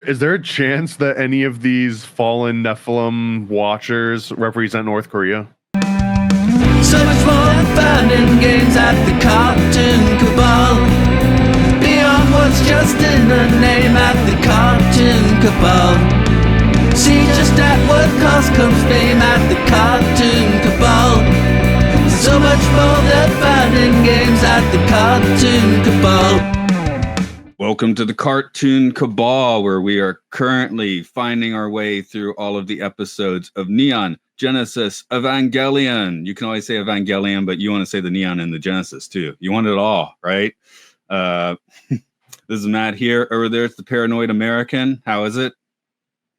Is there a chance that any of these fallen Nephilim watchers represent North Korea? So much more than fun in games at the Cartoon Cabal. Beyond what's just in the name at the Cartoon Cabal. See just at what cost comes fame at the Cartoon Cabal. So much more than fun in games at the Cartoon Cabal. Welcome to the Cartoon Cabal, where we are currently finding our way through all of the episodes of Neon, Genesis, Evangelion. You can always say Evangelion, but you want to say the Neon and the Genesis too. You want it all, right? This is Matt here. Over there, it's the Paranoid American. How is it?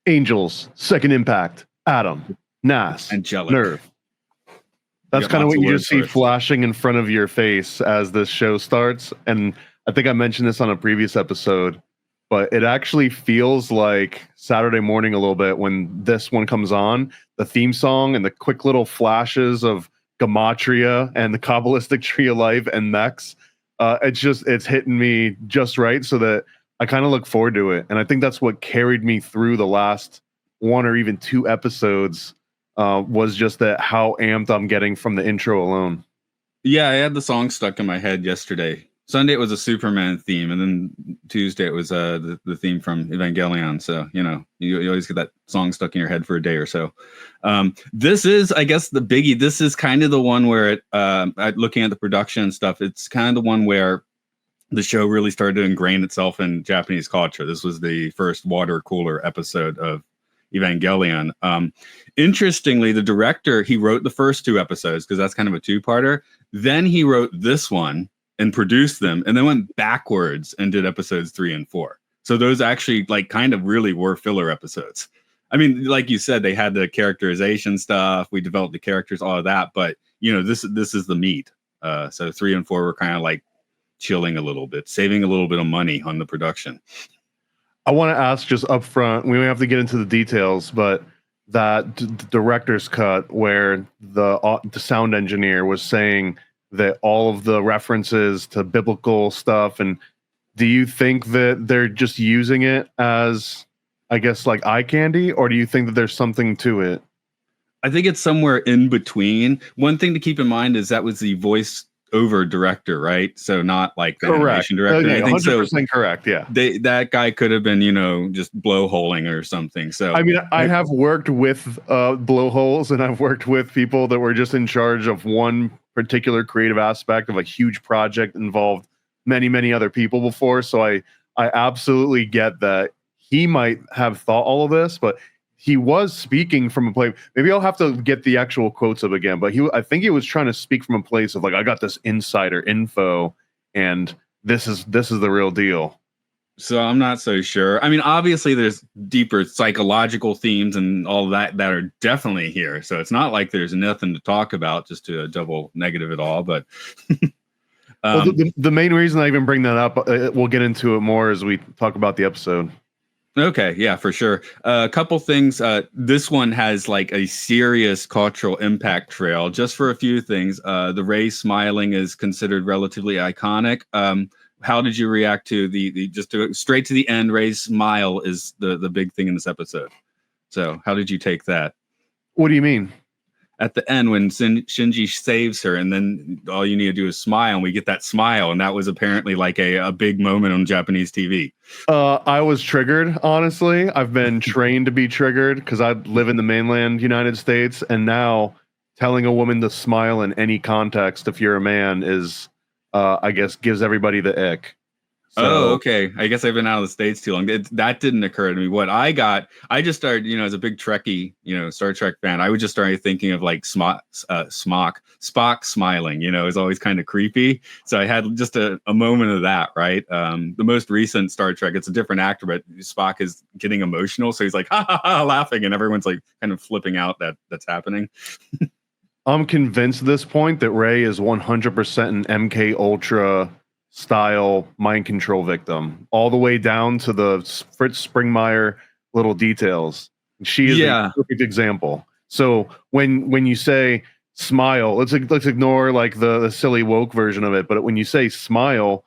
Angels, Second Impact, Atom, Nas, Angelic. NERV. That's kind of what you just see flashing in front of your face as this show starts. And I think I mentioned this on a previous episode, but it actually feels like Saturday morning a little bit when this one comes on, the theme song and the quick little flashes of Gematria and the Kabbalistic Tree of Life and mechs. It's hitting me just right so that I kind of look forward to it. And I think that's what carried me through the last one or even two episodes was just that how amped I'm getting from the intro alone. Yeah, I had the song stuck in my head yesterday. Sunday it was a Superman theme, and then Tuesday it was the theme from Evangelion. So, you know, you always get that song stuck in your head for a day or so. This is, I guess, the biggie. This is kind of the one where looking at the production and stuff, it's kind of the one where the show really started to ingrain itself in Japanese culture. This was the first water cooler episode of Evangelion. Interestingly, the director, he wrote the first two episodes because that's kind of a two-parter. Then he wrote this one and produced them, and then went backwards and did episodes 3 and 4. So those actually like kind of really were filler episodes. I mean, like you said, they had the characterization stuff. We developed the characters, all of that. But you know, this is the meat. So 3 and 4 were kind of like chilling a little bit, saving a little bit of money on the production. I want to ask just up front, we may have to get into the details, but that director's cut where the sound engineer was saying that all of the references to biblical stuff, and do you think that they're just using it as, I guess, like eye candy, or do you think that there's something to it? I think it's somewhere in between. One thing to keep in mind is that was the voice over director, right? So not like the animation director. Okay, I think 100% so. Correct. Yeah, that guy could have been, you know, just blowholing or something. So I mean, I have worked with blowholes, and I've worked with people that were just in charge of one particular creative aspect of a huge project involved many other people before. So I absolutely get that he might have thought all of this, but he was speaking from a place. Maybe I'll have to get the actual quotes up again, but I think he was trying to speak from a place of like, I got this insider info and this is the real deal. So I'm not so sure. I mean, obviously there's deeper psychological themes and all that are definitely here. So it's not like there's nothing to talk about, just to double negative it all. But well, the main reason I even bring that up, we'll get into it more as we talk about the episode. Okay, yeah, for sure. A couple things. This one has like a serious cultural impact trail. Just for a few things, the Rey smiling is considered relatively iconic. How did you react to the just to go straight to the end? Rey's smile is the big thing in this episode. So how did you take that? What do you mean? At the end when Shinji saves her, and then all you need to do is smile, and we get that smile, and that was apparently like a big moment on Japanese TV. I was triggered, honestly. I've been trained to be triggered because I live in the mainland United States, and now telling a woman to smile in any context, if you're a man, is I guess gives everybody the ick. So, oh, okay. I guess I've been out of the States too long. That didn't occur to me. What I just started, you know, as a big Trekkie, you know, Star Trek fan, I would just start thinking of like Spock smiling, you know, is always kind of creepy. So I had just a moment of that, right? The most recent Star Trek, it's a different actor, but Spock is getting emotional. So he's like, ha ha ha, laughing. And everyone's like kind of flipping out that's happening. I'm convinced at this point that Rey is 100% an MK Ultra style mind control victim, all the way down to the Fritz Springmeier little details. She is a perfect example. So when you say smile, let's ignore like the silly woke version of it, but when you say smile,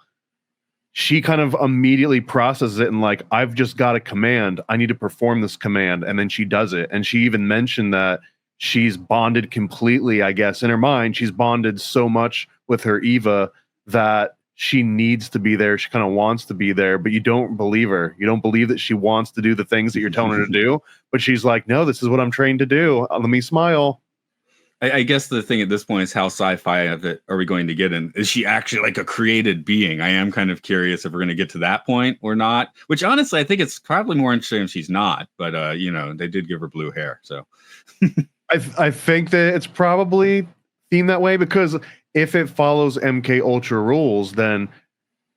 she kind of immediately processes it and like, I've just got a command. I need to perform this command. And then she does it. And she even mentioned that she's bonded completely, I guess, in her mind. She's bonded so much with her Eva that she needs to be there. She kind of wants to be there, but you don't believe her. You don't believe that she wants to do the things that you're telling her to do. But she's like, no, this is what I'm trained to do. Let me smile. I guess the thing at this point is how sci-fi of it are we going to get in? Is she actually like a created being? I am kind of curious if we're going to get to that point or not, which honestly, I think it's probably more interesting if she's not, but you know, they did give her blue hair. So I think that it's probably themed that way, because if it follows MK Ultra rules, then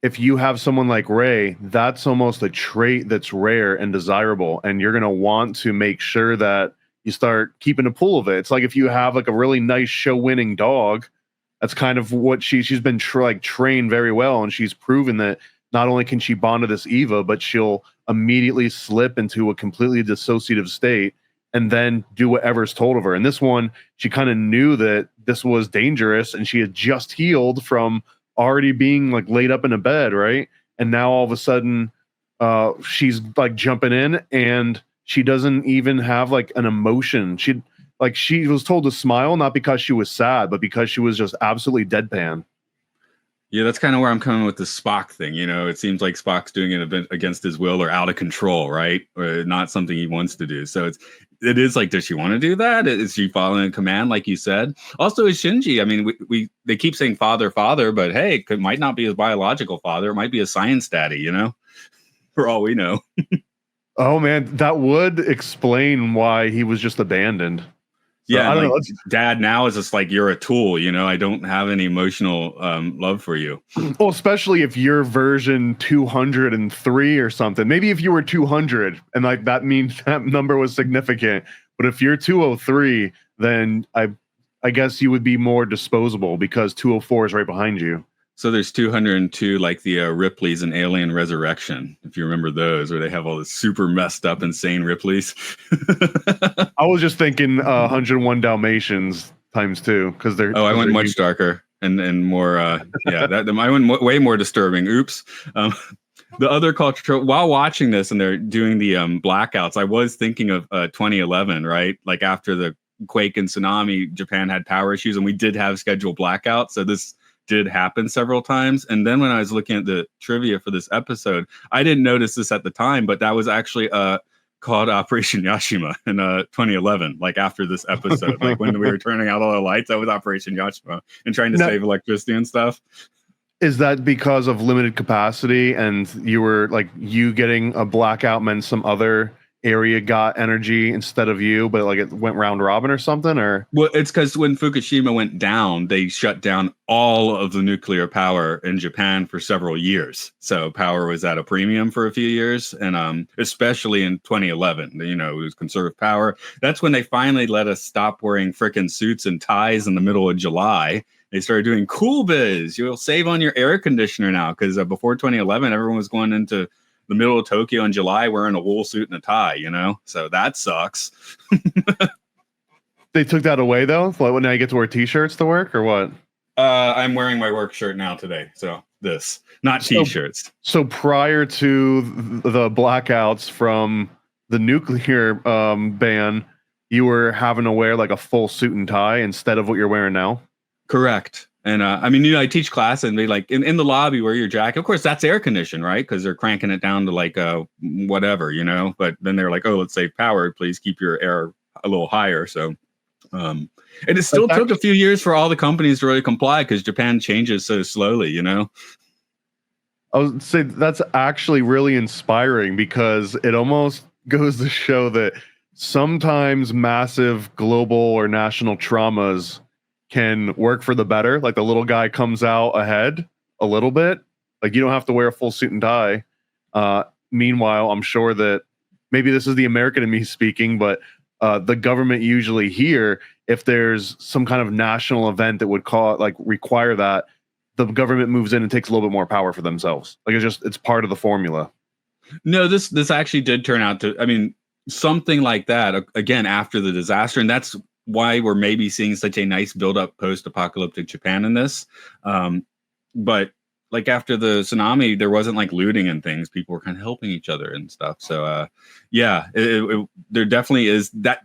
if you have someone like Rey, that's almost a trait that's rare and desirable. And you're going to want to make sure that you start keeping a pool of it. It's like if you have like a really nice show-winning dog, that's kind of what she's been trained very well, and she's proven that not only can she bond to this Eva, but she'll immediately slip into a completely dissociative state and then do whatever's told of her. And this one, she kind of knew that this was dangerous, and she had just healed from already being like laid up in a bed, right? And now all of a sudden, she's like jumping in, and she doesn't even have like an emotion. She was told to smile, not because she was sad, but because she was just absolutely deadpan. Yeah, that's kind of where I'm coming with the Spock thing. You know, it seems like Spock's doing it against his will or out of control, right? Or not something he wants to do. So it is like, does she want to do that? Is she following a command, like you said? Also, is Shinji? I mean, they keep saying father, but hey, it might not be his biological father. It might be a science daddy, you know, for all we know. Oh man, that would explain why he was just abandoned. So, yeah, I don't know. Dad now is just like, you're a tool, you know. I don't have any emotional love for you. Well, especially if you're version 203 or something. Maybe if you were 200 and like that means that number was significant. But if you're 203, then I guess you would be more disposable because 204 is right behind you. So there's 202, like the Ripley's in Alien Resurrection, if you remember those, where they have all the super messed up, insane Ripleys. I was just thinking 101 Dalmatians times 2, because they're. Oh, I went much darker and more. Yeah, I went way more disturbing. Oops. The other culture, while watching this and they're doing the blackouts, I was thinking of 2011, right? Like after the quake and tsunami, Japan had power issues, and we did have scheduled blackouts. So this did happen several times. And then when I was looking at the trivia for this episode, I didn't notice this at the time, but that was actually called Operation Yashima in 2011, like after this episode. Like when we were turning out all the lights, that was Operation Yashima and trying to save electricity and stuff. Is that because of limited capacity, and you getting a blackout meant some other area got energy instead of you, but like it went round robin or something? Or well, it's because when Fukushima went down, they shut down all of the nuclear power in Japan for several years. So power was at a premium for a few years, and especially in 2011, you know, it was conserve power. That's when they finally let us stop wearing frickin' suits and ties in the middle of July. They started doing cool biz. You'll save on your air conditioner now, because before 2011, everyone was going into the middle of Tokyo in July wearing a wool suit and a tie, you know? So that sucks. They took that away, though? Like, now you get to wear T-shirts to work, or what? I'm wearing my work shirt now today. So not T-shirts. So prior to the blackouts from the nuclear ban, you were having to wear like a full suit and tie instead of what you're wearing now? Correct. And I mean, you know, I teach class, and they like in the lobby wear your jacket. Of course, that's air conditioned, right? Because they're cranking it down to like whatever, you know. But then they're like, oh, let's save power. Please keep your air a little higher. So, and it still took a few years for all the companies to really comply, because Japan changes so slowly, you know. I would say that's actually really inspiring, because it almost goes to show that sometimes massive global or national traumas can work for the better. Like the little guy comes out ahead a little bit. Like you don't have to wear a full suit and tie. Meanwhile, I'm sure that maybe this is the American in me speaking, but the government usually here, if there's some kind of national event that would require that, the government moves in and takes a little bit more power for themselves. Like it's part of the formula. No, this actually did turn out to, I mean, something like that again after the disaster, and that's why we're maybe seeing such a nice build-up post-apocalyptic Japan in this. But like after the tsunami, there wasn't like looting and things. People were kind of helping each other and stuff. So there definitely is that.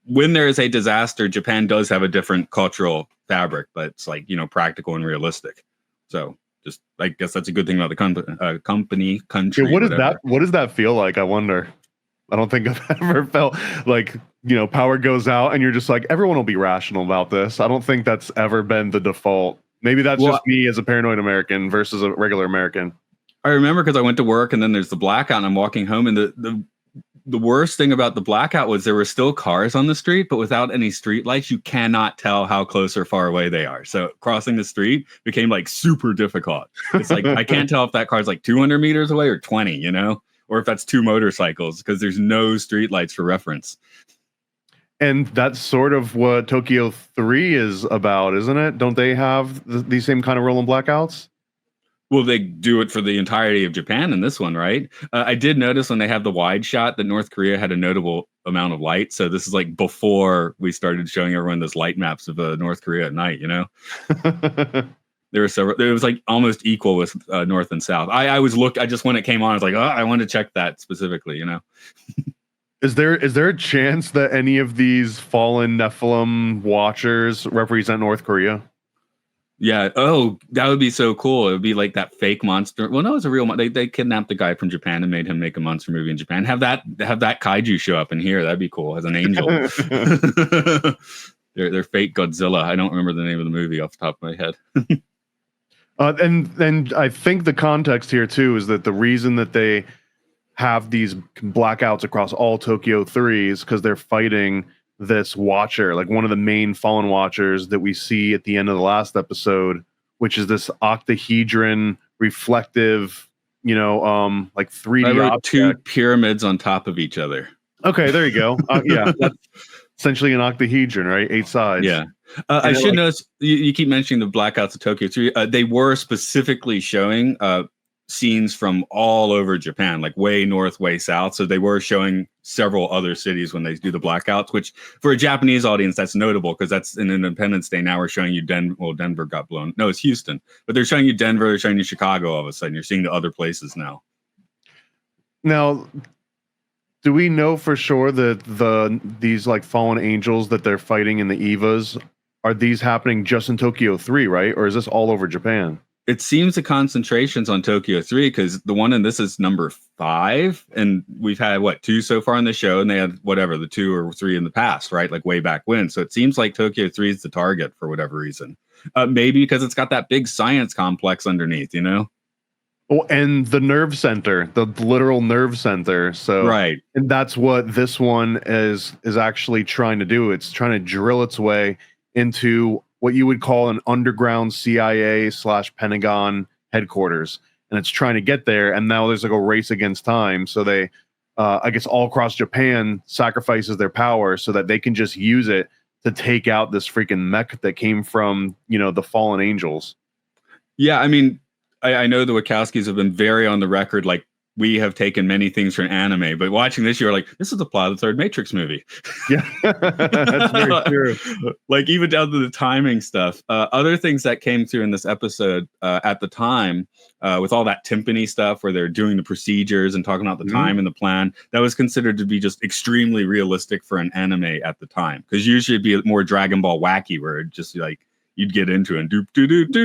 When there is a disaster, Japan does have a different cultural fabric, but it's like, practical and realistic. So just, I guess that's a good thing about the country. Yeah, what does that feel like? I wonder. I don't think I've ever felt like, power goes out and you're just like, everyone will be rational about this. I don't think that's ever been the default. Maybe that's just me as a paranoid American versus a regular American. I remember because I went to work and then there's the blackout and I'm walking home, and the worst thing about the blackout was there were still cars on the street, but without any street lights, you cannot tell how close or far away they are. So crossing the street became like super difficult. It's like, I can't tell if that car's like 200 meters away or 20, or if that's two motorcycles, because there's no street lights for reference. And that's sort of what Tokyo-3 is about, isn't it? Don't they have these same kind of rolling blackouts? Well, they do it for the entirety of Japan in this one, right? I did notice when they have the wide shot that North Korea had a notable amount of light. So this is like before we started showing everyone those light maps of North Korea at night, There were several. It was like almost equal with North and South. I just when it came on, I was like, oh, I want to check that specifically, Is there a chance that any of these fallen Nephilim watchers represent North Korea? Yeah. Oh, that would be so cool. It would be like that fake monster. Well, no, it's a real. They kidnapped the guy from Japan and made him make a monster movie in Japan. Have that kaiju show up in here. That'd be cool as an angel. They're fake Godzilla. I don't remember the name of the movie off the top of my head. And I think the context here too is that the reason that they have these blackouts across all Tokyo-3 is because they're fighting this watcher, like one of the main fallen watchers that we see at the end of the last episode, which is this octahedron reflective, like 3D object. Two pyramids on top of each other. Okay, there you go. Yeah, that's essentially an octahedron, right? 8 sides. Yeah. I should notice you keep mentioning the blackouts of Tokyo-3. They were specifically showing scenes from all over Japan, like way north, way south. So they were showing several other cities when they do the blackouts, which for a Japanese audience, that's notable because that's an Independence Day. Now we're showing you Denver got blown. No, it's Houston, but they're showing you Denver, they're showing you Chicago all of a sudden. You're seeing the other places now. Now, do we know for sure that these like fallen angels that they're fighting in the EVAs, are these happening just in Tokyo-3, right? Or is this all over Japan? It seems the concentration's on Tokyo-3 because the one in this is number 5, and we've had 2 so far in the show, and they had the 2 or 3 in the past, right? Like way back when. So it seems like Tokyo-3 is the target for whatever reason. Maybe because it's got that big science complex underneath, Oh, and the nerve center, the literal nerve center. So right, and that's what this one is actually trying to do. It's trying to drill its way into what you would call an underground CIA/Pentagon headquarters, and it's trying to get there. And now there's like a race against time. So they, I guess, all across Japan sacrifices their power so that they can just use it to take out this freaking mech that came from the fallen angels. Yeah, I mean, I know the Wachowskis have been very on the record, like, we have taken many things from anime, but watching this, you're like, this is the plot of the third Matrix movie. Yeah, that's very true. Like, even down to the timing stuff. Other things that came through in this episode at the time, with all that timpani stuff where they're doing the procedures and talking about the time and the plan, that was considered to be just extremely realistic for an anime at the time. Because usually it'd be more Dragon Ball wacky, where it just like, you'd get into it and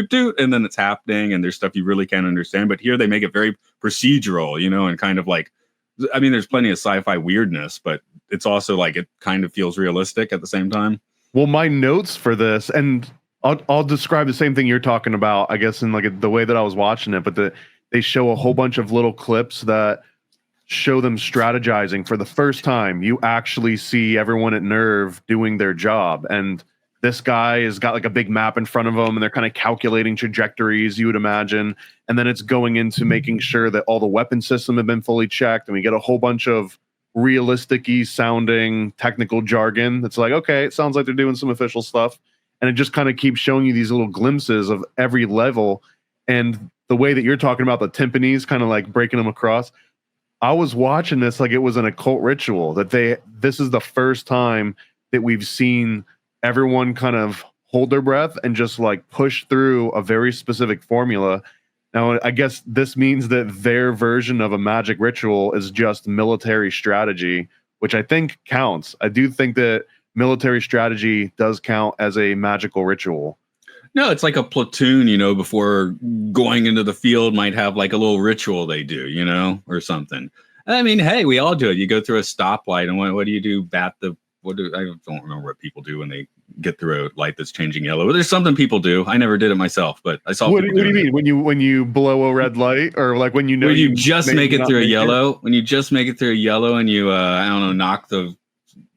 do, and then it's happening and there's stuff you really can't understand. But here they make it very procedural, and kind of like, I mean, there's plenty of sci-fi weirdness, but it's also like, it kind of feels realistic at the same time. Well, my notes for this, and I'll describe the same thing you're talking about, I guess, in like the way that I was watching it, but they show a whole bunch of little clips that show them strategizing for the first time. You actually see everyone at NERV doing their job, and this guy has got like a big map in front of him and they're kind of calculating trajectories, you would imagine. And then it's going into making sure that all the weapon system have been fully checked. And we get a whole bunch of realistic-y sounding technical jargon. It's like, okay, it sounds like they're doing some official stuff. And it just kind of keeps showing you these little glimpses of every level. And the way that you're talking about the timpanis, kind of like breaking them across. I was watching this like it was an occult ritual, that this is the first time that we've seen everyone kind of hold their breath and just like push through a very specific formula. Now, I guess this means that their version of a magic ritual is just military strategy, which I think counts. I do think that military strategy does count as a magical ritual. No, it's like a platoon, before going into the field might have like a little ritual they do, or something. I mean, hey, we all do it. You go through a stoplight, and what do you do? I don't remember what people do when they get through a light that's changing yellow. But there's something people do. I never did it myself, but I saw. What do you mean when you blow a red light, or like when you just make it through a yellow? When you just make it through a yellow, and you I don't know, knock the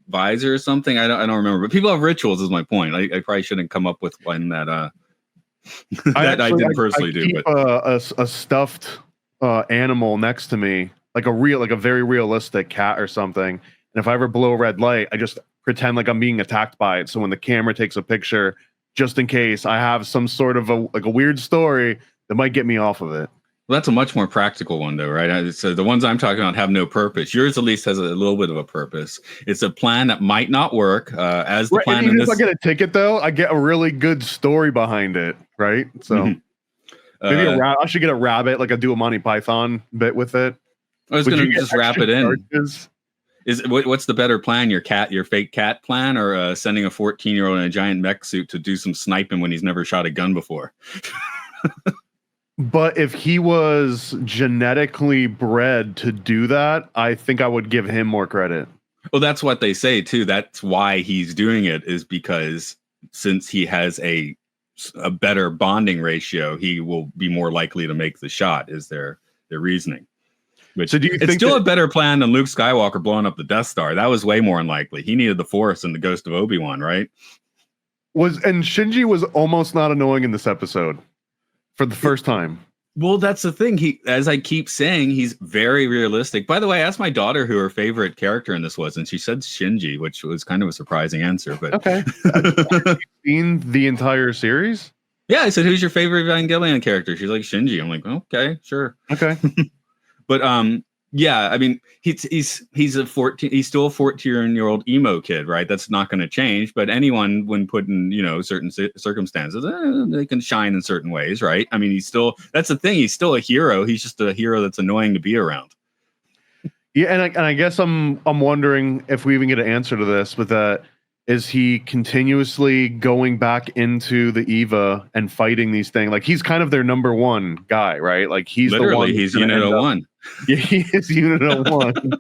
visor or something. I don't remember. But people have rituals. Is my point. I probably shouldn't come up with one that that I didn't personally do. But a stuffed animal next to me, like a very realistic cat or something. And if I ever blow a red light, I just pretend like I'm being attacked by it. So when the camera takes a picture, just in case I have some sort of a weird story that might get me off of it. Well, that's a much more practical one, though, right? So the ones I'm talking about have no purpose. Yours at least has a little bit of a purpose. It's a plan that might not work. As the plan in this, if I get a ticket, though, I get a really good story behind it, right? So maybe I should get a rabbit, like I do a Monty Python bit with it. I was going to just wrap it in. What's the better plan? Your fake cat plan, or sending a 14-year-old in a giant mech suit to do some sniping when he's never shot a gun before? But if he was genetically bred to do that, I think I would give him more credit. Well, that's what they say too. That's why he's doing it, is because since he has a better bonding ratio, he will be more likely to make the shot, is their reasoning. Which, so do you think it's still a better plan than Luke Skywalker blowing up the Death Star? That was way more unlikely. He needed the Force and the ghost of Obi-Wan, right? And Shinji was almost not annoying in this episode for the first time. Well, that's the thing. As I keep saying, he's very realistic. By the way, I asked my daughter who her favorite character in this was, and she said Shinji, which was kind of a surprising answer. But okay, have you seen the entire series? Yeah, I said, "Who's your favorite Evangelion character?" She's like, Shinji. I'm like, okay, sure. Okay. But yeah, I mean, he's still a 14-year-old emo kid, right? That's not going to change. But anyone, when put in certain circumstances, they can shine in certain ways, right? I mean, that's the thing. He's still a hero. He's just a hero that's annoying to be around. Yeah, and I guess I'm wondering if we even get an answer to this. But that is, he continuously going back into the Eva and fighting these things? Like, he's kind of their number one guy, right? Like, he's literally the one. He's Unit 01. Yeah, he is Unit 01.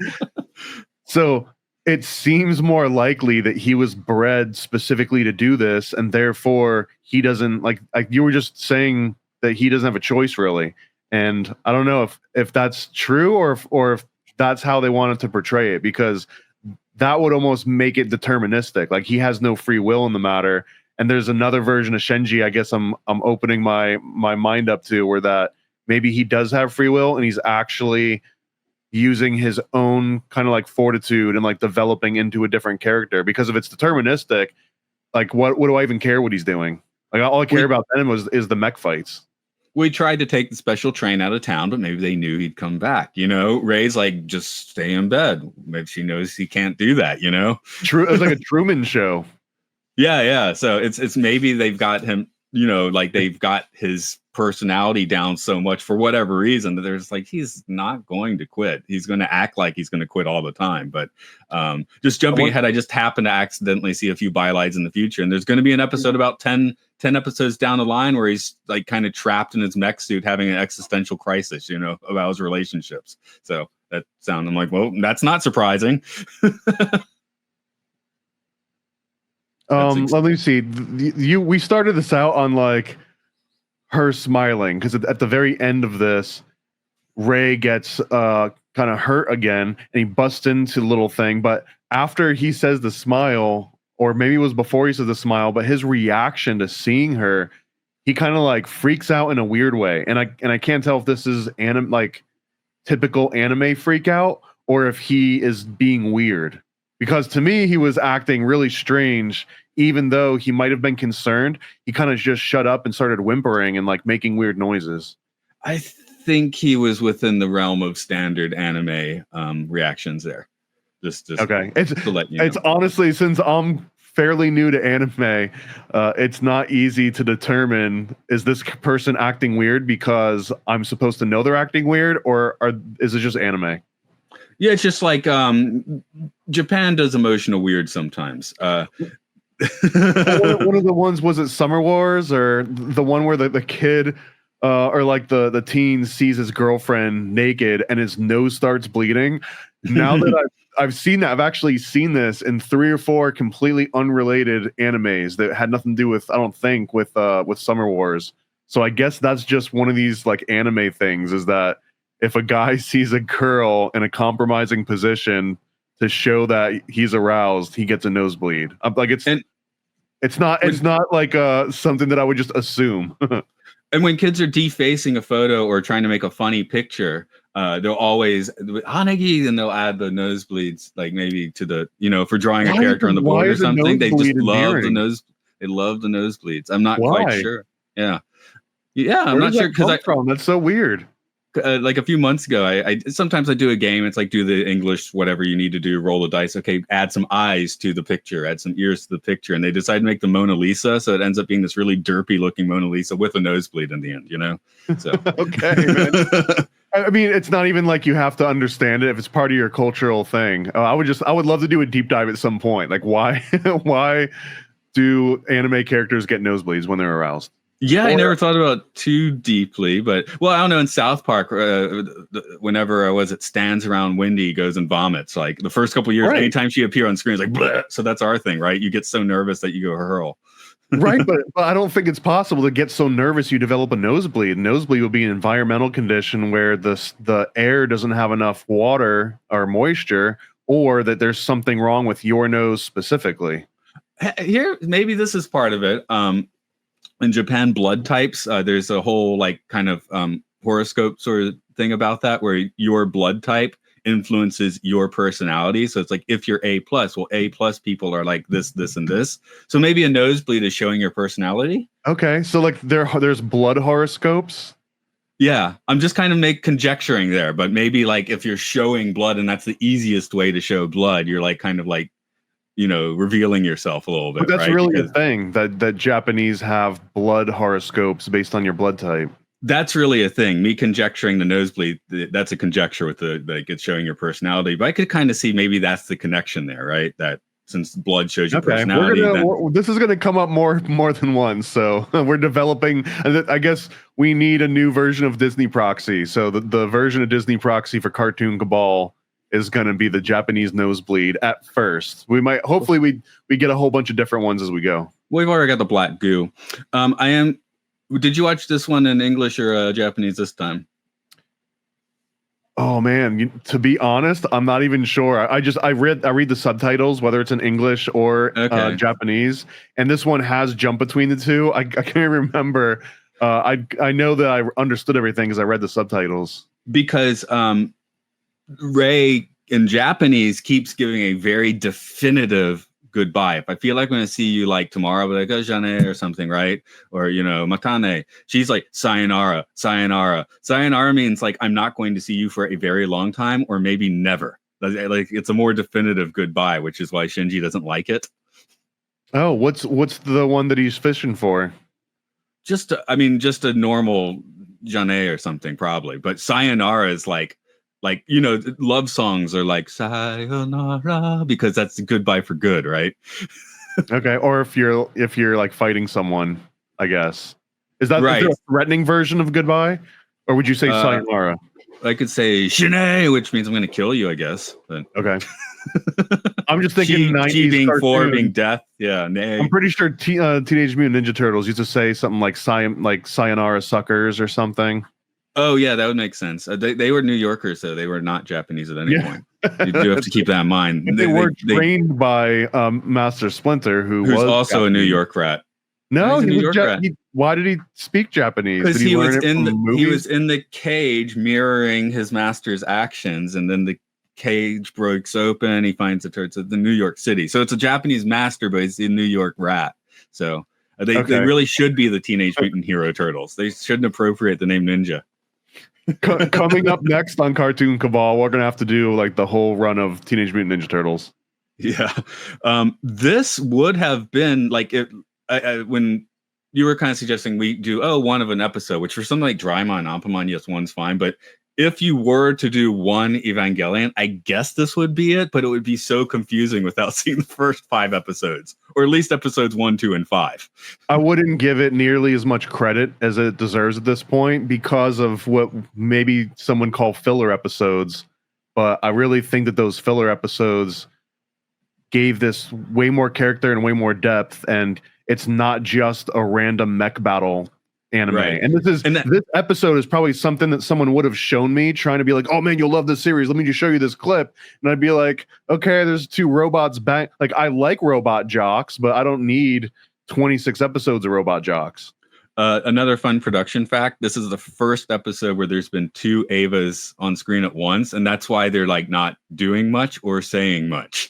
So it seems more likely that he was bred specifically to do this, and therefore he doesn't, like you were just saying, that he doesn't have a choice really. And I don't know if that's true or if that's how they wanted to portray it, because that would almost make it deterministic. Like, he has no free will in the matter. And there's another version of Shinji, I guess I'm opening my mind up to, where that maybe he does have free will and he's actually using his own kind of like fortitude and like developing into a different character. Because if it's deterministic, like what do I even care what he's doing? Like, all I care about then is the mech fights. We tried to take the special train out of town, but maybe they knew he'd come back. Rey's like, just stay in bed. Maybe she knows he can't do that. True. It's like a Truman Show. Yeah. So it's maybe they've got him, like they've got his personality down so much for whatever reason that there's like, he's not going to quit. He's going to act like he's going to quit all the time. But just jumping ahead, I just happened to accidentally see a few bylights in the future, and there's going to be an episode about 10 episodes down the line where he's like kind of trapped in his mech suit having an existential crisis, about his relationships. So I'm like, well, that's not surprising. Let me see. We started this out on like her smiling, because at the very end of this, Rey gets kind of hurt again, and he busts into the little thing. But after he says the smile, or maybe it was before he says the smile, but his reaction to seeing her, he kind of like freaks out in a weird way. And I can't tell if this is like typical anime freak out, or if he is being weird. Because to me, he was acting really strange, even though he might have been concerned. He kind of just shut up and started whimpering and like making weird noises. I think he was within the realm of standard anime reactions there. Just okay. to let you know. It's honestly, since I'm fairly new to anime, it's not easy to determine, is this person acting weird because I'm supposed to know they're acting weird, or is it just anime? Yeah, it's just like Japan does emotional weird sometimes. One of the ones, was it Summer Wars, or the one where the kid or like the teen sees his girlfriend naked and his nose starts bleeding? Now that I've seen that, I've actually seen this in 3 or 4 completely unrelated animes that had nothing to do with, I don't think, with Summer Wars. So I guess that's just one of these like anime things, is that if a guy sees a girl in a compromising position to show that he's aroused, he gets a nosebleed. Like it's not like something that I would just assume. And when kids are defacing a photo or trying to make a funny picture, they'll always Hanagi, and they'll add the nosebleeds, like maybe to the, for drawing a character on the board or something. They just love the nose. They love the nosebleeds. I'm not quite sure. Yeah, I'm not sure because that's so weird. Like a few months ago, I sometimes I do a game. It's like, do the English, whatever you need to do, roll the dice. Okay, add some eyes to the picture, add some ears to the picture, and they decide to make the Mona Lisa, so it ends up being this really derpy looking Mona Lisa with a nosebleed in the end. So okay, man. I mean, it's not even like you have to understand it if it's part of your cultural thing. I would love to do a deep dive at some point. Like, why do anime characters get nosebleeds when they're aroused? Yeah, I never thought about too deeply, but I don't know. In South Park, whenever it stands around Wendy, goes and vomits. Like the first couple of years, anytime she appeared on screen, it's like, bleh. So that's our thing, right? You get so nervous that you go hurl. Right, but I don't think it's possible to get so nervous you develop a nosebleed. Nosebleed would be an environmental condition where the air doesn't have enough water or moisture, or that there's something wrong with your nose specifically. Here, maybe this is part of it. In Japan, blood types, there's a whole like kind of horoscope sort of thing about that, where your blood type influences your personality. So it's like, if you're A+, well, A+ people are like this, this, and this. So maybe a nosebleed is showing your personality. Okay, so like there's blood horoscopes. Yeah, I'm just kind of conjecturing there, but maybe like if you're showing blood and that's the easiest way to show blood, you're like kind of like, revealing yourself a little bit. But that's really a thing that Japanese have blood horoscopes based on your blood type. That's really a thing. Me conjecturing the nosebleed, that's a conjecture with it's showing your personality. But I could kind of see maybe that's the connection there, right? That since blood shows your personality. This is going to come up more than once. So we're developing, I guess we need a new version of Disney Proxy. So the version of Disney Proxy for Cartoon Cabal is going to be the Japanese nosebleed at first. We might, hopefully we get a whole bunch of different ones as we go. We've already got the black goo. Did you watch this one in English or Japanese this time? Oh man, to be honest, I'm not even sure. I read the subtitles, whether it's in English or Japanese, and this one has jumped between the two. I can't remember. I know that I understood everything because I read the subtitles. Because Ray in Japanese keeps giving a very definitive goodbye. If I feel like I'm going to see you like tomorrow, but like jane or something, right? Or matane. She's like sayonara, sayonara. Sayonara means like I'm not going to see you for a very long time, or maybe never. Like it's a more definitive goodbye, which is why Shinji doesn't like it. Oh, what's the one that he's fishing for? Just a normal jane or something probably, but sayonara is like love songs are like sayonara because that's goodbye for good, right? Okay, or if you're like fighting someone, I guess. Is that right? Is there a threatening version of goodbye, or would you say sayonara? I could say shine, which means I'm going to kill you, I guess. But okay. I'm just thinking 90s being cartoon. 4 being death. Yeah, nay. I'm pretty sure Teenage Mutant Ninja Turtles used to say something like sayonara suckers or something. Oh yeah, that would make sense. They were New Yorkers, so they were not Japanese at any point. You do have to keep that in mind. They were trained by Master Splinter, who's also Japanese. A New York rat. No, why did he speak Japanese? Because he was in the cage mirroring his master's actions, and then the cage breaks open. He finds it's the New York City. So it's a Japanese master, but he's a New York rat. So they really should be the Teenage Mutant Hero Turtles. They shouldn't appropriate the name Ninja. Coming up next on Cartoon Cabal, we're gonna have to do like the whole run of Teenage Mutant Ninja Turtles. Yeah. This would have been like when you were kind of suggesting we do one of an episode, which for something like Draimon and Anpamon, yes, one's fine. But if you were to do one Evangelion, I guess this would be it, but it would be so confusing without seeing the first 5 episodes, or at least episodes 1, 2, and 5. I wouldn't give it nearly as much credit as it deserves at this point because of what maybe someone called filler episodes. But I really think that those filler episodes gave this way more character and way more depth, and it's not just a random mech battle anime. Right. And this episode is probably something that someone would have shown me, trying to be like, oh man, you'll love this series, let me just show you this clip, and I'd be like, okay, there's 2 robots back. Like, I like robot jocks, but I don't need 26 episodes of robot jocks. Another fun production fact, this is the first episode where there's been 2 Avas on screen at once, and that's why they're like not doing much or saying much.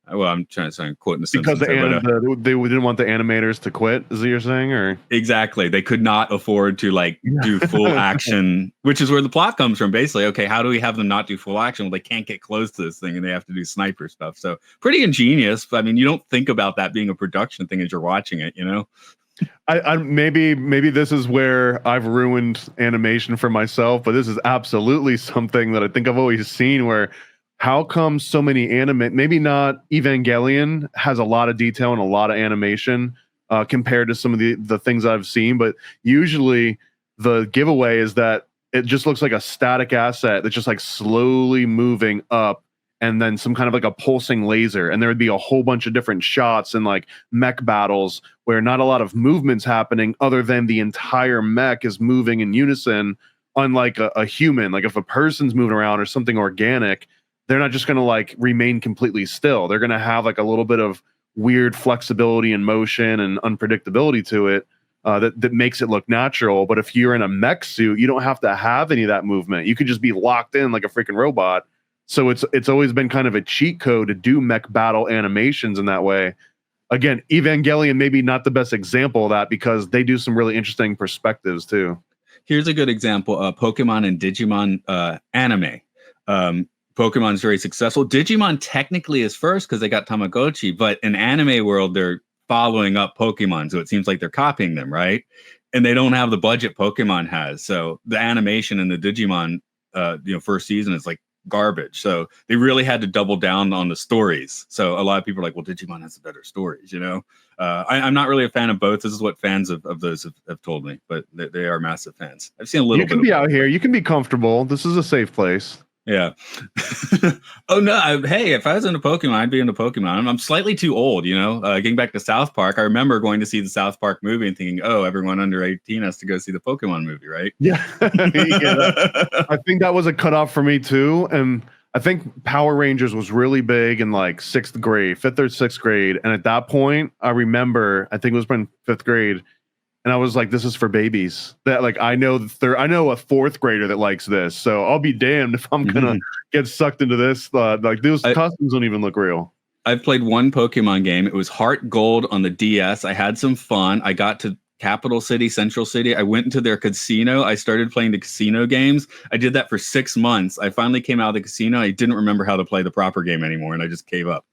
Well, I'm trying to quote in the because they didn't want the animators to quit. Is what you're saying, or exactly? They could not afford to like do full action, which is where the plot comes from. Basically, okay, how do we have them not do full action? Well, they can't get close to this thing, and they have to do sniper stuff. So pretty ingenious. But I mean, you don't think about that being a production thing as you're watching it, you know? I maybe this is where I've ruined animation for myself, but this is absolutely something that I think I've always seen where. How come so many maybe not Evangelion has a lot of detail and a lot of animation compared to some of the things I've seen, but usually the giveaway is that it just looks like a static asset that's just like slowly moving up, and then some kind of like a pulsing laser, and there would be a whole bunch of different shots and like mech battles where not a lot of movement's happening other than the entire mech is moving in unison, unlike a human. Like if a person's moving around or something organic, they're not just going to like remain completely still. They're going to have like a little bit of weird flexibility and motion and unpredictability to it that makes it look natural. But if you're in a mech suit, you don't have to have any of that movement. You could just be locked in like a freaking robot. So it's always been kind of a cheat code to do mech battle animations in that way. Again, Evangelion maybe not the best example of that because they do some really interesting perspectives too. Here's a good example of Pokemon and Digimon anime. Pokemon is very successful. Digimon technically is first because they got Tamagotchi, but in anime world, they're following up Pokemon. So it seems like they're copying them, right? And they don't have the budget Pokemon has. So the animation in the Digimon, first season is like garbage. So they really had to double down on the stories. So a lot of people are like, well, Digimon has the better stories, you know? I'm not really a fan of both. This is what fans of those have told me, but they are massive fans. I've seen a little bit. You can be out here. You can be comfortable. This is a safe place. Yeah. Oh no! Hey, if I was into Pokemon, I'd be into Pokemon. I'm slightly too old, you know. Getting back to South Park, I remember going to see the South Park movie and thinking, "Oh, everyone under 18 has to go see the Pokemon movie, right?" Yeah. I think that was a cutoff for me too, and I think Power Rangers was really big in like 5th or 6th grade, and at that point, I remember I think it was in 5th grade. And I was like, this is for babies. That like I know a 4th grader that likes this. So I'll be damned if I'm gonna get sucked into this. Like those costumes don't even look real. I've played one Pokemon game. It was Heart Gold on the DS. I had some fun. I got to Capital City, Central City. I went into their casino. I started playing the casino games. I did that for 6 months. I finally came out of the casino. I didn't remember how to play the proper game anymore, and I just gave up.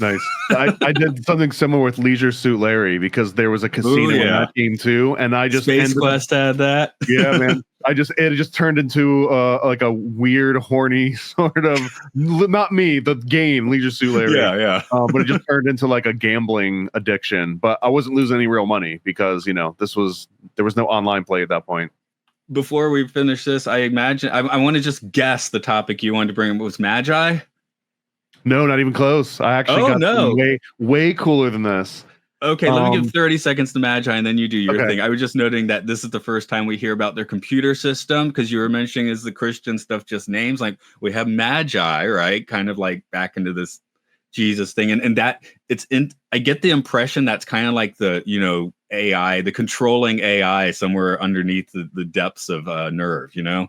Nice. I did something similar with Leisure Suit Larry because there was a casino in that game too, and I just Space Quest had that. Yeah, man. It just turned into like a weird, horny sort of not me, the game Leisure Suit Larry. Yeah. But it just turned into like a gambling addiction. But I wasn't losing any real money because there was no online play at that point. Before we finish this, I imagine I want to just guess the topic you wanted to bring up was Magi. No, not even close. I actually got way cooler than this. Okay, let me give 30 seconds to Magi and then you do your thing. I was just noting that this is the first time we hear about their computer system because you were mentioning is the Christian stuff just names. Like we have Magi, right? Kind of like back into this Jesus thing. And that I get the impression that's kind of like the, AI, the controlling AI somewhere underneath the depths of NERV, you know?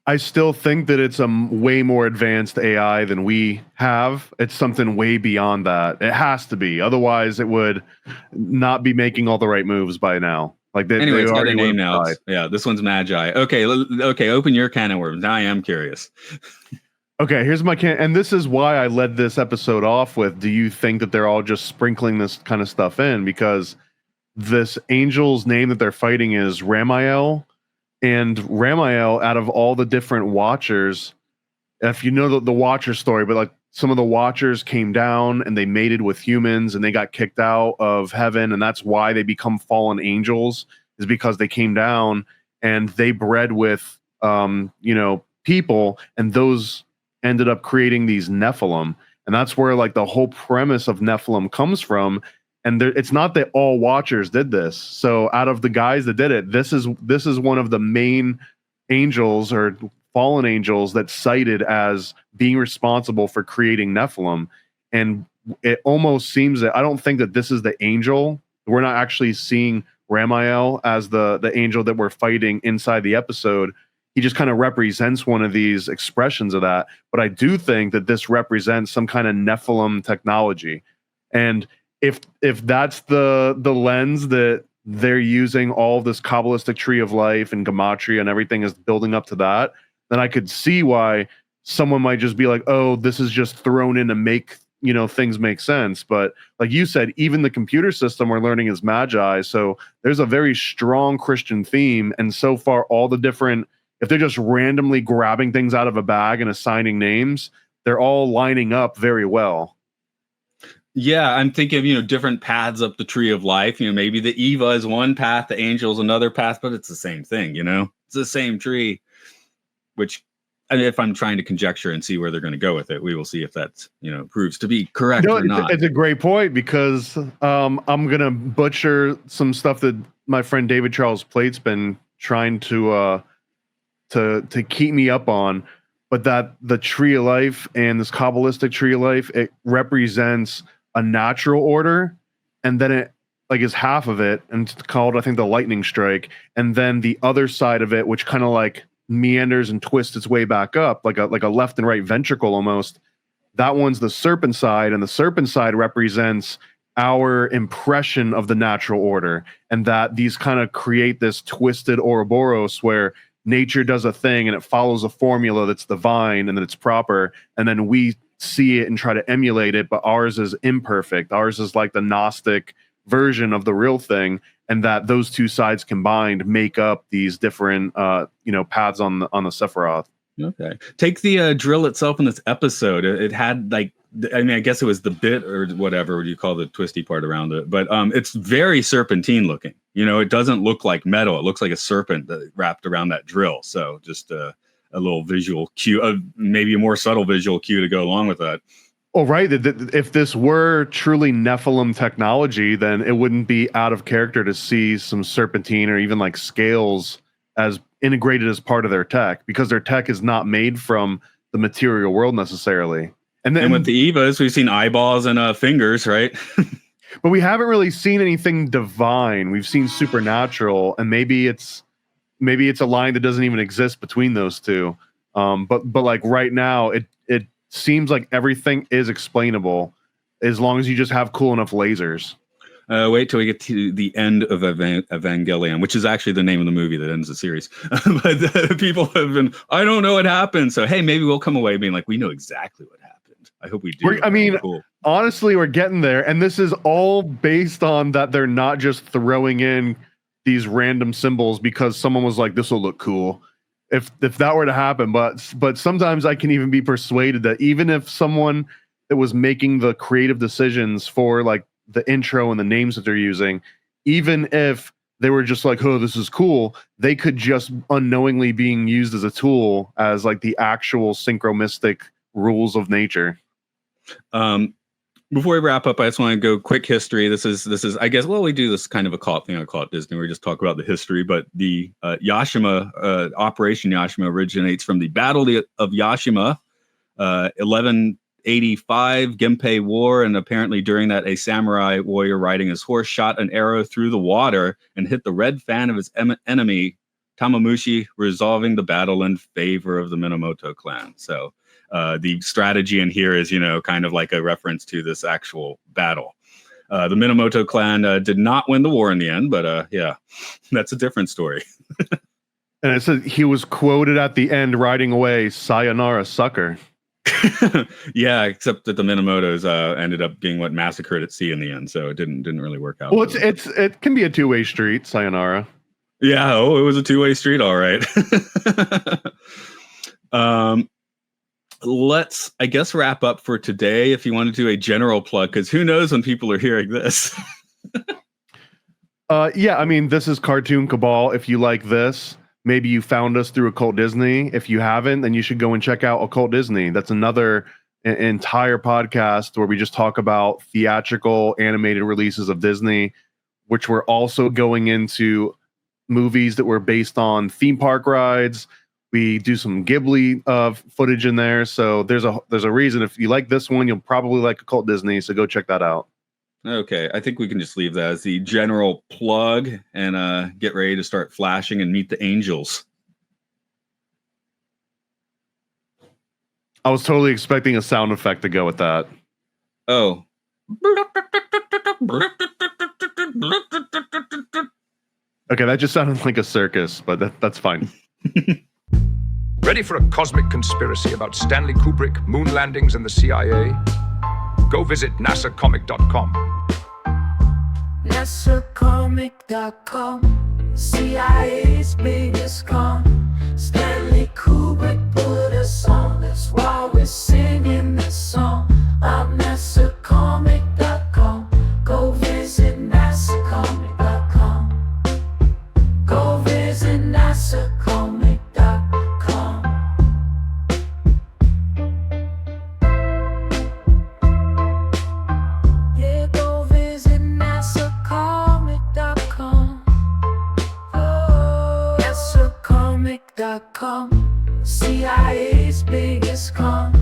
I still think that it's a way more advanced AI than we have. It's something way beyond that. It has to be. Otherwise, it would not be making all the right moves by now. Like anyway, it's got a name now. Died. Yeah, this one's Magi. Okay, open your can of worms. Now I am curious. Okay, here's my and this is why I led this episode off with, do you think that they're all just sprinkling this kind of stuff in? Because this angel's name that they're fighting is Ramiel, and Ramiel, out of all the different Watchers, if you know the Watcher story, but like some of the Watchers came down and they mated with humans and they got kicked out of heaven, and that's why they become fallen angels, is because they came down and they bred with people, and those ended up creating these Nephilim. And that's where like the whole premise of Nephilim comes from. And it's not that all Watchers did this. So out of the guys that did it, this is one of the main angels or fallen angels that's cited as being responsible for creating Nephilim. And it almost seems that I don't think that this is the angel. We're not actually seeing Ramiel as the angel that we're fighting inside the episode. He just kind of represents one of these expressions of that. But I do think that this represents some kind of Nephilim technology. And if that's the lens that they're using, all of this Kabbalistic tree of life and gematria and everything is building up to that, then I could see why someone might just be like, oh, this is just thrown in to make things make sense. But like you said, even the computer system we're learning is magi. So there's a very strong Christian theme. And so far, all the different, if they're just randomly grabbing things out of a bag and assigning names, they're all lining up very well. Yeah, I'm thinking of, different paths up the tree of life. Maybe the Eva is one path, the angel is another path, but it's the same thing, It's the same tree, which, if I'm trying to conjecture and see where they're going to go with it, we will see if that's, proves to be correct or not. It's a great point, because I'm going to butcher some stuff that my friend David Charles Plate's been trying to keep me up on, but that the tree of life and this Kabbalistic tree of life, it represents a natural order, and then it like is half of it, and it's called, I think, the lightning strike, and then the other side of it, which kind of like meanders and twists its way back up, like a left and right ventricle almost. That one's the serpent side, and the serpent side represents our impression of the natural order, and that these kind of create this twisted Ouroboros where nature does a thing and it follows a formula that's divine and that it's proper, and then we see it and try to emulate it, but ours is imperfect. Ours is like the Gnostic version of the real thing, and that those two sides combined make up these different paths on the Sephiroth. Okay. Take the drill itself in this episode. It had like, I guess it was the bit or whatever you call the twisty part around it, but it's very serpentine looking. It doesn't look like metal. It looks like a serpent that wrapped around that drill. So just a little visual cue, maybe a more subtle visual cue to go along with that. Oh, right. If this were truly Nephilim technology, then it wouldn't be out of character to see some serpentine or even like scales as integrated as part of their tech, because their tech is not made from the material world necessarily. And then with the Evas, we've seen eyeballs and fingers, right? But we haven't really seen anything divine. We've seen supernatural, and maybe it's a line that doesn't even exist between those two. But like right now, it seems like everything is explainable as long as you just have cool enough lasers. Wait till we get to the end of Evangelion, which is actually the name of the movie that ends the series. But people have been, I don't know what happened. So, hey, maybe we'll come away being like, we know exactly what happened. I hope we do. Honestly, we're getting there. And this is all based on that they're not just throwing in these random symbols because someone was like, this will look cool. If that were to happen. But sometimes I can even be persuaded that even if someone that was making the creative decisions for like the intro and the names that they're using, even if they were just like, oh, this is cool, they could just unknowingly being used as a tool as like the actual synchromistic rules of nature. Before we wrap up, I just want to go quick history. This is I guess, well, we do this kind of a cult thing. I call it Disney. We just talk about the history, but the Yashima, Operation Yashima originates from the Battle of Yashima, 1185 Genpei War. And apparently during that, a samurai warrior riding his horse shot an arrow through the water and hit the red fan of his enemy, Tamamushi, resolving the battle in favor of the Minamoto clan. So the strategy in here is, kind of like a reference to this actual battle. The Minamoto clan did not win the war in the end, but yeah, that's a different story. And it says he was quoted at the end riding away, "Sayonara, sucker." Yeah, except that the Minamotos ended up being massacred at sea in the end, so it didn't really work out. Well, it can be a two-way street, sayonara. Yeah, it was a two-way street, all right. Let's, I guess, wrap up for today. If you want to do a general plug, because who knows when people are hearing this. Yeah, I mean, this is Cartoon Cabal. If you like this, maybe you found us through Occult Disney. If you haven't, then you should go and check out Occult Disney. That's another entire podcast where we just talk about theatrical animated releases of Disney, which we're also going into movies that were based on theme park rides. We do some Ghibli footage in there. So there's a reason. If you like this one, you'll probably like Occult Disney. So go check that out. Okay, I think we can just leave that as the general plug and get ready to start flashing and meet the angels. I was totally expecting a sound effect to go with that. Oh. Okay, that just sounded like a circus, but that's fine. Ready for a cosmic conspiracy about Stanley Kubrick, moon landings, and the CIA? Go visit nasacomic.com. nasacomic.com, CIA's biggest con. Stanley Kubrick put us on, that's why we're singing this song. I'm nasacomic.com. Go visit nasacomic.com. Go visit nasacomic.com. CIA's biggest con.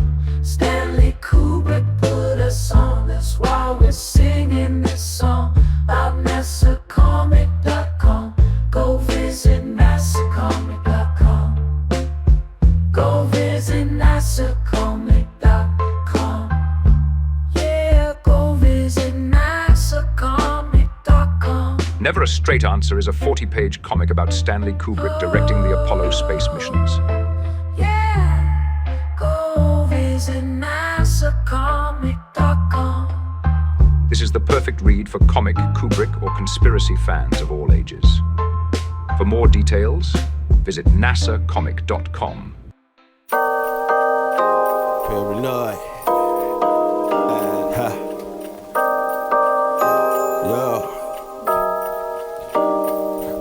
Stanley Kubrick put us on, that's why we're singing this song. I'm nasacomic.com. Go visit nasacomic.com. Go visit nasacomic.com. Yeah, go visit nasacomic.com. Never a Straight Answer is a 40-page comic about Stanley Kubrick directing the Apollo space missions. Yeah, go visit nasacomic.com. This is the perfect read for comic, Kubrick, or conspiracy fans of all ages. For more details, visit nasacomic.com. Paranoid. Yo.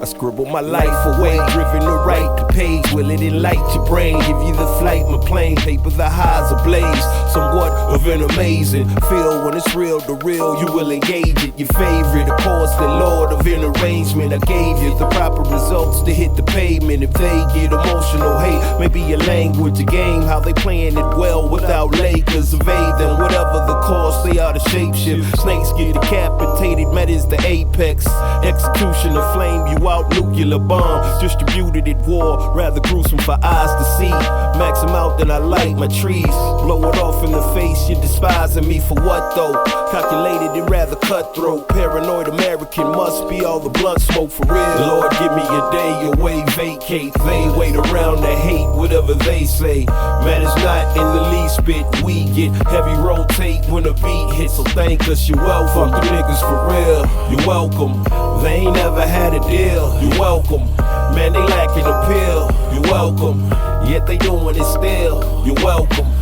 I scribble my life away, driven to write the page. Will it enlighten your brain? Give you the flight, my plane, paper the highs ablaze. Somewhat of an amazing feel when it's real to real. You will engage it. Your favorite, of course, the Lord of an arrangement. I gave you the proper results to hit the pavement. If they get emotional, hey, maybe your language, a game, how they playing it well without Lakers. Evade them, whatever the cost, they are the shapeshift. Snakes get decapitated, met is the apex. Execution of flame you out, nuclear bomb distributed at war, rather gruesome for eyes to see. Max them out, then I light my trees. Blow it off in the face, you're despising me for what though? Calculated and rather cutthroat. Paranoid American must be all the blunt smoke for real. Lord, give me a day away, vacate. They wait around to hate whatever they say. Man, it's not in the least bit. We get heavy rotate when the beat hits, so thank us, you're welcome. Fuck the niggas for real, you're welcome. They ain't never had a deal, you're welcome. Man, they lacking appeal, you're welcome. Yet they doing it still, you're welcome.